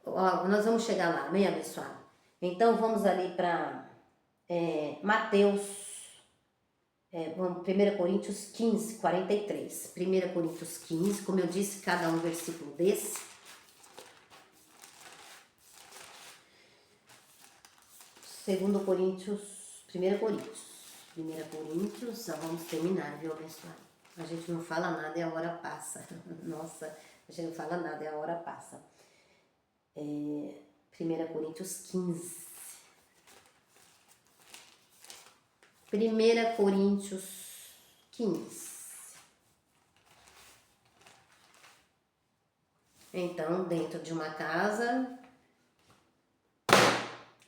Nós vamos chegar lá, amém, abençoado? Então vamos ali para Mateus, 1 Coríntios 15, 43. 1 Coríntios 15, como eu disse, cada um versículo desse. 2 Coríntios, 1 Coríntios, já vamos terminar, viu, abençoado? A gente não fala nada e a hora passa. Nossa, a gente não fala nada e a hora passa. 1 Coríntios 15. 1 Coríntios 15. Então, dentro de uma casa,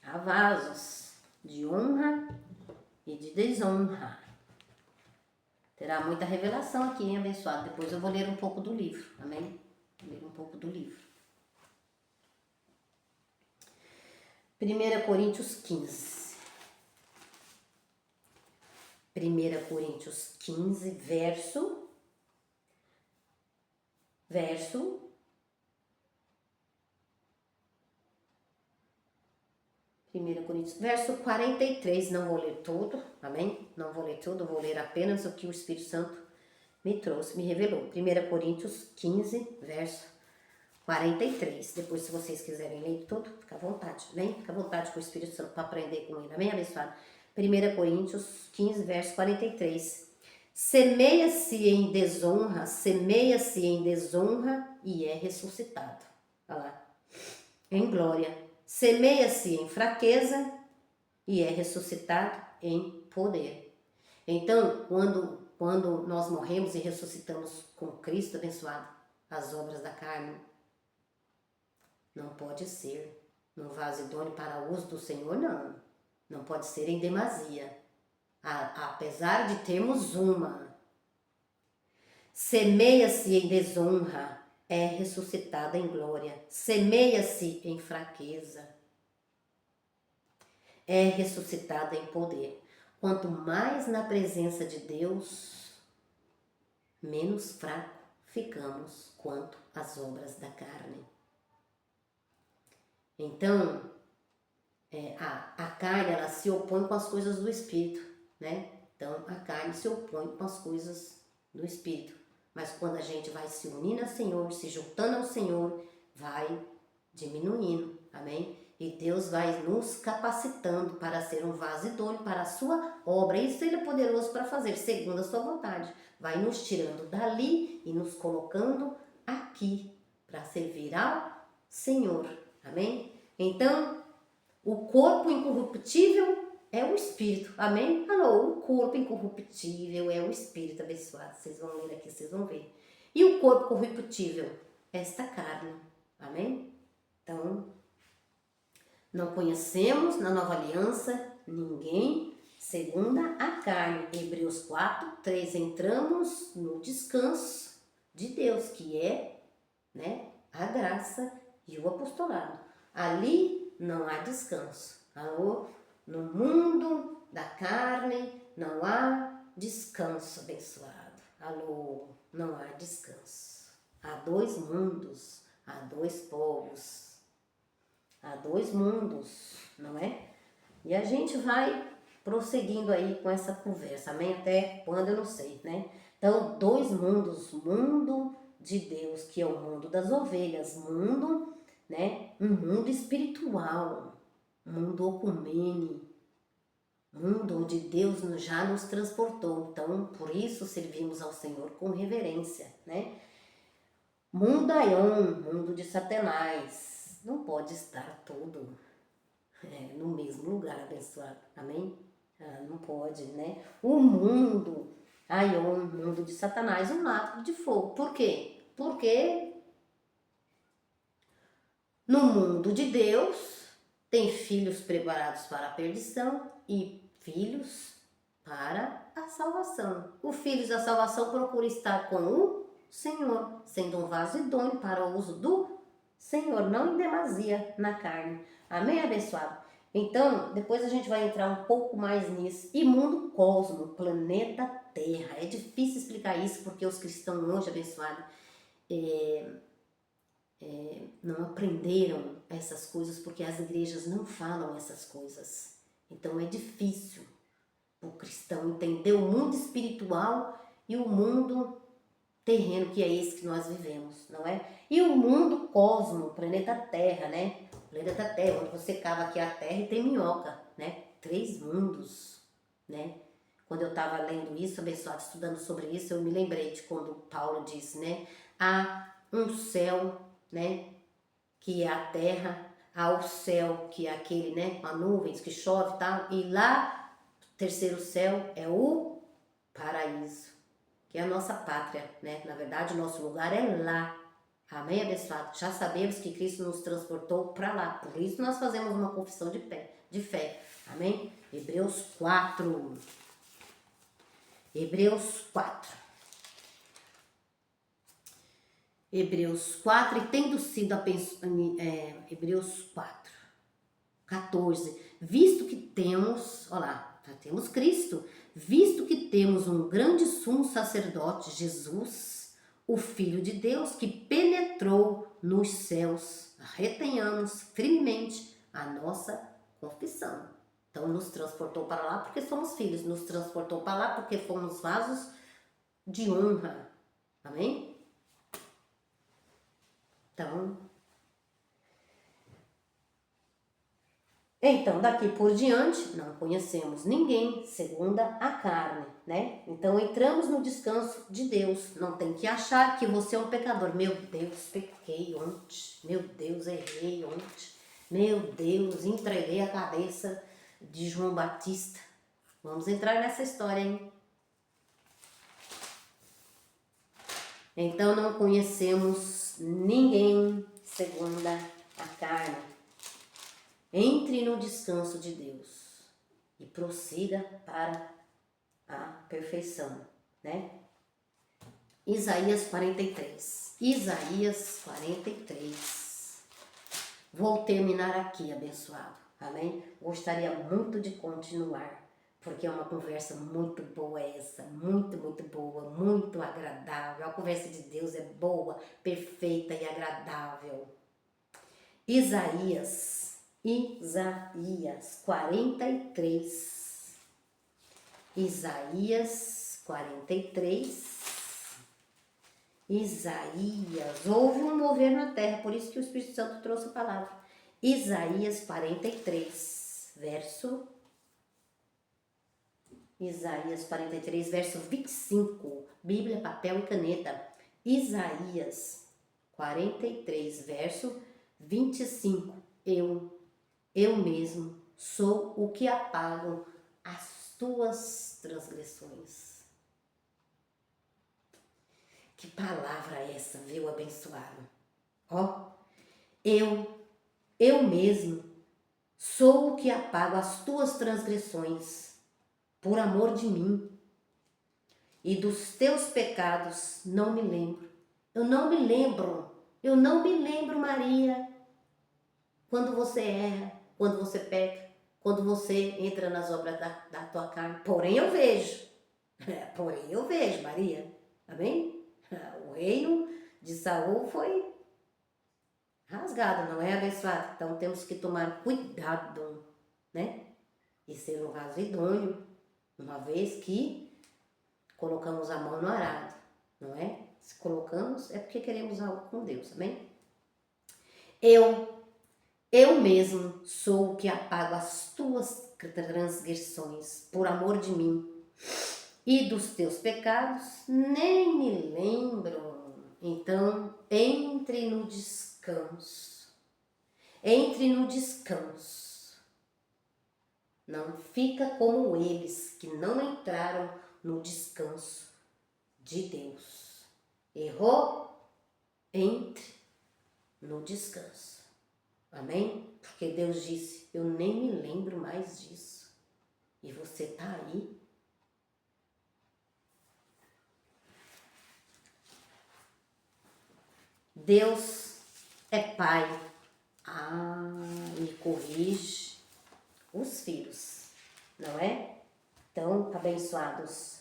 há vasos de honra e de desonra. Terá muita revelação aqui, hein, abençoado? Depois eu vou ler um pouco do livro, amém? Vou ler um pouco do livro. 1 Coríntios 15. 1 Coríntios 15, verso 1. 1 Coríntios, verso 43, não vou ler tudo, amém? Não vou ler tudo, vou ler apenas o que o Espírito Santo me trouxe, me revelou. 1 Coríntios 15, verso 43. Depois, se vocês quiserem ler tudo, fica à vontade, amém? Fica à vontade com o Espírito Santo para aprender com ele, amém, abençoado? 1 Coríntios 15, verso 43. Semeia-se em desonra e é ressuscitado. Olha lá. Em glória. Semeia-se em fraqueza e é ressuscitado em poder. Então, quando nós morremos e ressuscitamos com Cristo abençoado, as obras da carne não pode ser num vaso idôneo para uso do Senhor, não. Não pode ser em demasia. Apesar de termos uma. Semeia-se em desonra, é ressuscitada em glória. Semeia-se em fraqueza, é ressuscitada em poder. Quanto mais na presença de Deus, menos fraco ficamos quanto às obras da carne. Então, a carne, ela se opõe com as coisas do Espírito, né? Então, a carne se opõe com as coisas do Espírito. Mas quando a gente vai se unindo ao Senhor, se juntando ao Senhor, vai diminuindo, amém? E Deus vai nos capacitando para ser um vaso idôneo para a sua obra. Isso Ele é poderoso para fazer, segundo a sua vontade. Vai nos tirando dali e nos colocando aqui, para servir ao Senhor, amém? Então, o corpo incorruptível é o Espírito, amém? Alô, o corpo incorruptível é o Espírito abençoado. Vocês vão ler aqui, vocês vão ver. E o corpo corruptível? Esta carne, amém? Então, não conhecemos na nova aliança ninguém segundo a carne. Hebreus 4, 3, entramos no descanso de Deus, que é, né, a graça e o apostolado. Ali não há descanso. Alô? No mundo da carne não há descanso, abençoado. Alô, não há descanso. Há dois mundos, há dois povos, há dois mundos, não é? E a gente vai prosseguindo aí com essa conversa, amém? Até quando eu não sei, né? Então, dois mundos, mundo de Deus, que é o mundo das ovelhas, mundo, né? Um mundo espiritual, mundo ocumene, mundo onde Deus já nos transportou. Então, por isso servimos ao Senhor com reverência, né? Mundo Aion, mundo de Satanás, não pode estar todo no mesmo lugar, abençoado, amém? Não pode, né? O mundo Aion, mundo de Satanás, um lago de fogo. Por quê? Porque no mundo de Deus tem filhos preparados para a perdição e filhos para a salvação. O filho da salvação procura estar com o Senhor, sendo um vaso idôneo para o uso do Senhor, não em demasia na carne. Amém, abençoado? Então, depois a gente vai entrar um pouco mais nisso. E mundo cosmo, planeta Terra. É difícil explicar isso porque os cristãos hoje, abençoado, não aprenderam essas coisas porque as igrejas não falam essas coisas. Então é difícil o cristão entender o mundo espiritual e o mundo terreno, que é esse que nós vivemos, não é? E o mundo cosmo, planeta Terra, né? Planeta Terra, onde você cava aqui a Terra e tem minhoca, né? 3 mundos, né? Quando eu estava lendo isso, abençoado, estudando sobre isso, eu me lembrei de quando Paulo disse, né? Há um céu, né? Que é a terra, há o céu, que é aquele, né? Com as nuvens, que chove e tal. E lá, o terceiro céu é o paraíso, que é a nossa pátria, né? Na verdade, o nosso lugar é lá. Amém, abençoado? Já sabemos que Cristo nos transportou para lá. Por isso nós fazemos uma confissão de fé. Amém? Hebreus 4. Hebreus 4. Hebreus 4, e tendo sido Hebreus 4, 14, visto que temos, olha lá, já temos Cristo, visto que temos um grande sumo sacerdote, Jesus, o Filho de Deus, que penetrou nos céus, retenhamos firmemente a nossa confissão. Então, nos transportou para lá porque somos filhos. Nos transportou para lá porque fomos vasos de honra. Amém? Então, daqui por diante, não conhecemos ninguém segundo a carne, né? Então, entramos no descanso de Deus. Não tem que achar que você é um pecador. Meu Deus, pequei ontem. Meu Deus, errei ontem. Meu Deus, entreguei a cabeça de João Batista. Vamos entrar nessa história, hein? Então, não conhecemos ninguém segundo a carne. Entre no descanso de Deus e prossiga para a perfeição, né? Isaías 43. Isaías 43. Vou terminar aqui, abençoado. Amém? Gostaria muito de continuar, porque é uma conversa muito boa essa, muito boa, muito agradável. A conversa de Deus é boa, perfeita e agradável. Isaías 43. Isaías 43. Isaías, houve um mover na terra, por isso que o Espírito Santo trouxe a palavra. Isaías 43, verso 25. Bíblia, papel e caneta. Isaías 43, verso 25. Eu mesmo sou o que apago as tuas transgressões. Que palavra é essa, viu, abençoado? Ó, eu mesmo sou o que apago as tuas transgressões por amor de mim, e dos teus pecados não me lembro. Eu não me lembro, Maria, quando você erra, quando você peca, quando você entra nas obras da tua carne. Porém eu vejo, Maria, amém? O reino de Saul foi rasgado, não é, abençoado? Então temos que tomar cuidado, né? E ser um vaso idôneo, uma vez que colocamos a mão no arado, não é? Se colocamos é porque queremos algo com Deus, amém? Eu mesmo sou o que apago as tuas transgressões por amor de mim, e dos teus pecados nem me lembro. Então, entre no descanso. Entre no descanso. Não fica como eles que não entraram no descanso de Deus. Errou? Entre no descanso. Amém? Porque Deus disse, eu nem me lembro mais disso. E você tá aí. Deus é pai. E corrige os filhos, não é? Então, abençoados.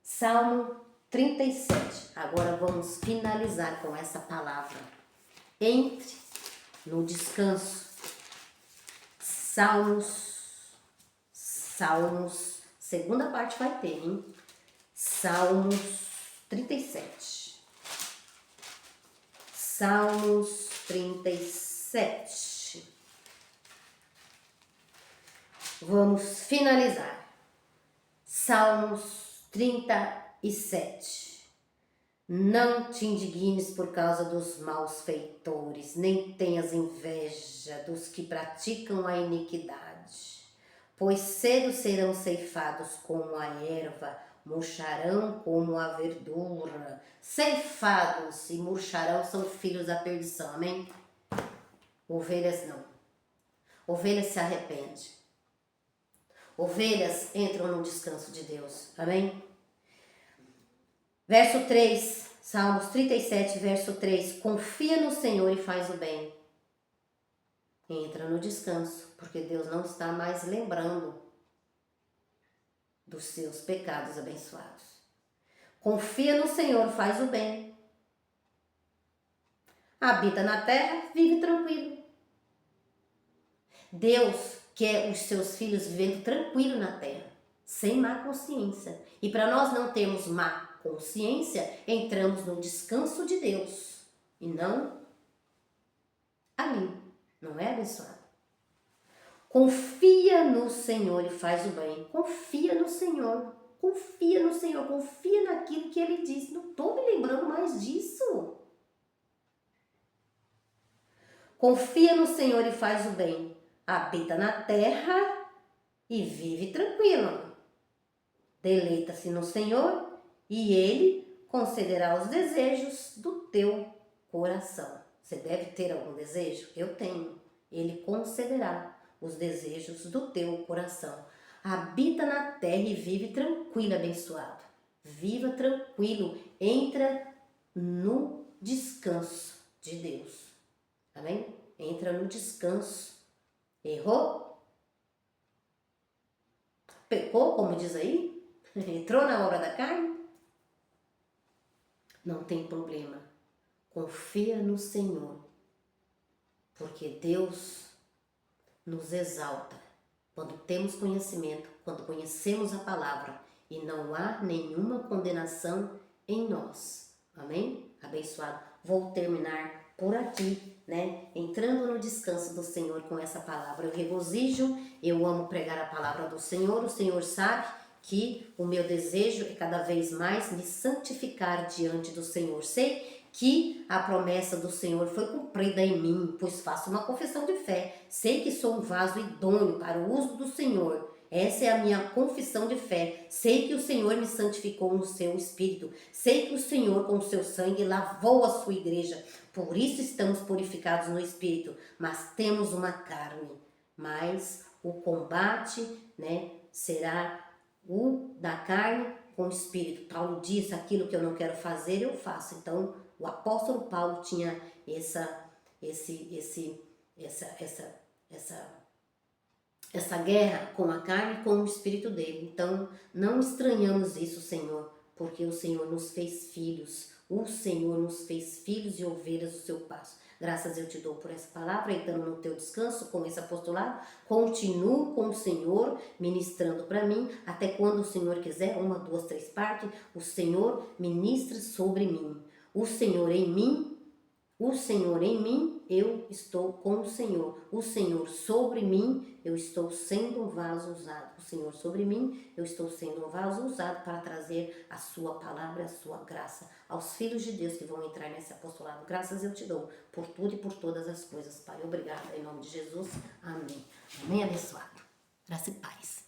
Salmo 37. Agora vamos finalizar com essa palavra. Entre no descanso. Salmos, segunda parte vai ter, hein? Salmos 37. Salmos 37. Vamos finalizar. Salmos 37. Não te indignes por causa dos maus feitores, nem tenhas inveja dos que praticam a iniquidade, pois cedo serão ceifados como a erva, murcharão como a verdura. Ceifados e murcharão são filhos da perdição, amém? Ovelhas não. Ovelhas se arrependem. Ovelhas entram no descanso de Deus, amém? Verso 3, Salmos 37, verso 3. Confia no Senhor e faz o bem. Entra no descanso, porque Deus não está mais lembrando dos seus pecados abençoados. Confia no Senhor, faz o bem. Habita na terra, vive tranquilo. Deus quer os seus filhos vivendo tranquilo na terra, sem má consciência. E para nós não termos má consciência, entramos no descanso de Deus e não ali. Não é, abençoado? Confia no Senhor e faz o bem. Confia no Senhor. Confia no Senhor. Confia naquilo que Ele diz. Não estou me lembrando mais disso. Confia no Senhor e faz o bem. Habita na terra e vive tranquilo. Deleita-se no Senhor e Ele concederá os desejos do teu coração. Você deve ter algum desejo? Eu tenho. Ele concederá os desejos do teu coração. Habita na terra e vive tranquilo, abençoado. Viva tranquilo. Entra no descanso de Deus. Amém? Entra no descanso. Errou? Pecou, como diz aí? Entrou na obra da carne? Não tem problema. Confia no Senhor. Porque Deus nos exalta quando temos conhecimento, quando conhecemos a palavra e não há nenhuma condenação em nós. Amém? Abençoado. Vou terminar por aqui, né? Entrando no descanso do Senhor com essa palavra. Eu regozijo, eu amo pregar a palavra do Senhor. O Senhor sabe que o meu desejo é cada vez mais me santificar diante do Senhor. Sei que a promessa do Senhor foi cumprida em mim, pois faço uma confissão de fé. Sei que sou um vaso idôneo para o uso do Senhor. Essa é a minha confissão de fé. Sei que o Senhor me santificou no seu Espírito. Sei que o Senhor com o seu sangue lavou a sua igreja. Por isso estamos purificados no Espírito, mas temos uma carne. Mas o combate, né, será o da carne com o Espírito. Paulo diz: aquilo que eu não quero fazer, eu faço. Então, o apóstolo Paulo tinha essa guerra com a carne e com o Espírito dele. Então, não estranhamos isso, Senhor, porque o Senhor nos fez filhos. O Senhor nos fez filhos e ovelhas do seu passo. Graças eu te dou por essa palavra, entrando no teu descanso com esse apostolado. Continuo com o Senhor ministrando para mim, até quando o Senhor quiser, 1, 2, 3 partes, o Senhor ministra sobre mim. O Senhor em mim, eu estou com o Senhor. O Senhor sobre mim, eu estou sendo um vaso usado. O Senhor sobre mim, eu estou sendo um vaso usado para trazer a sua palavra, a sua graça aos filhos de Deus que vão entrar nesse apostolado. Graças eu te dou por tudo e por todas as coisas, Pai. Obrigada, em nome de Jesus. Amém. Amém, abençoado. Graça e paz.